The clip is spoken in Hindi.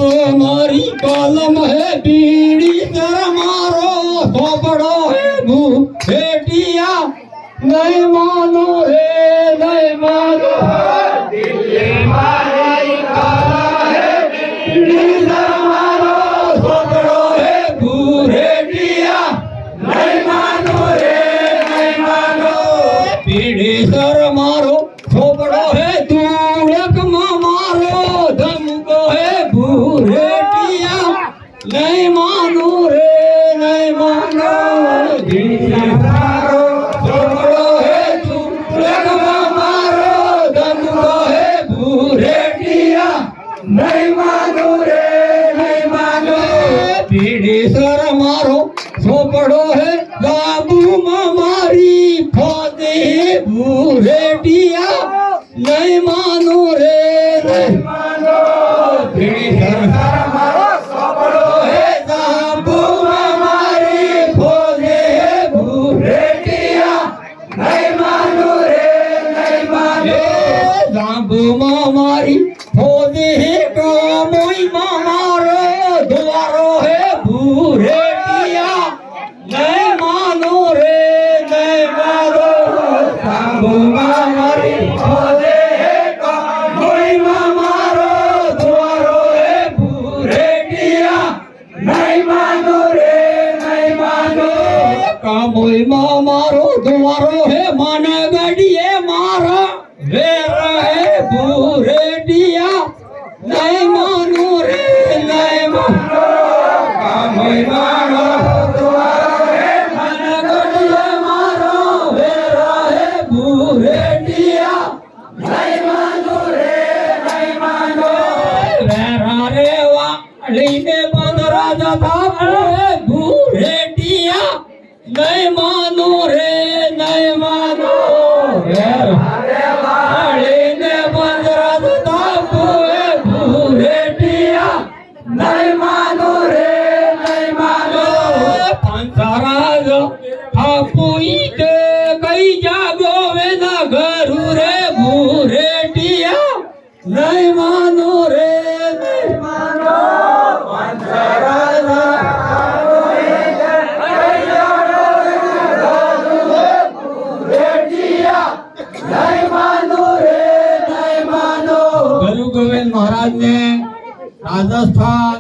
मारी कलम है बीड़ी जरा मारो सोपड़ो है भेटिया नहीं मानो रे नहीं मानो दिल्ली मारी कलम है बीड़ी जरा मारो सोपड़ो है भेटिया नहीं मानो रे नहीं मानो बीड़ी सर मारो सोपड़ो है दूलक मारो धमको है भूरेटिया नहीं मानो रे नहीं मानो मारो सोपड़ो है दूलक मारो धमको है भूरेटिया नहीं मानो रे नहीं मानो बीड़ी सर मारो सोपड़ो है बाबू मारी फौजे भूरेटिया नहीं मानो रे नहीं मानो बीड़ी सर मारो सोपड़ो है बाबू मारी फौजे भूरेटिया नहीं मानो रे नहीं मानो बाबू मारी फौजे कामोई मारो द्वारो है भूरेटिया नहीं मानो रे नहीं मानो बाबू मारी फौजे कामोई मारो द्वारो है भूरेटिया नहीं मानो रे नहीं मानो कामोई मारो द्वारो है मन गड़िए मारा वेर है भूरेटिया नहीं मानो रे नहीं मानो कामोई मारो द्वारो है मन गड़िए मारो वेर है भूरेटिया नहीं मानो रे नहीं मानो वेरा रे वालीने बंदरा जथा भूरेटिया नहीं मानो रे नहीं मानो वेरा रे वालीने बंदरा जथा भूरेटिया नहीं मानो रे नहीं मानो पंचराज आपुई के कई जागो वे ना घरू रे भूरेटिया नहीं मानो रे नहीं मानो पंचराज आपुई के कई जागो वे ना घरू रे भूरेटिया नहीं मानो रे नहीं मानो गुरु गोविंद महाराज ने राजस्थान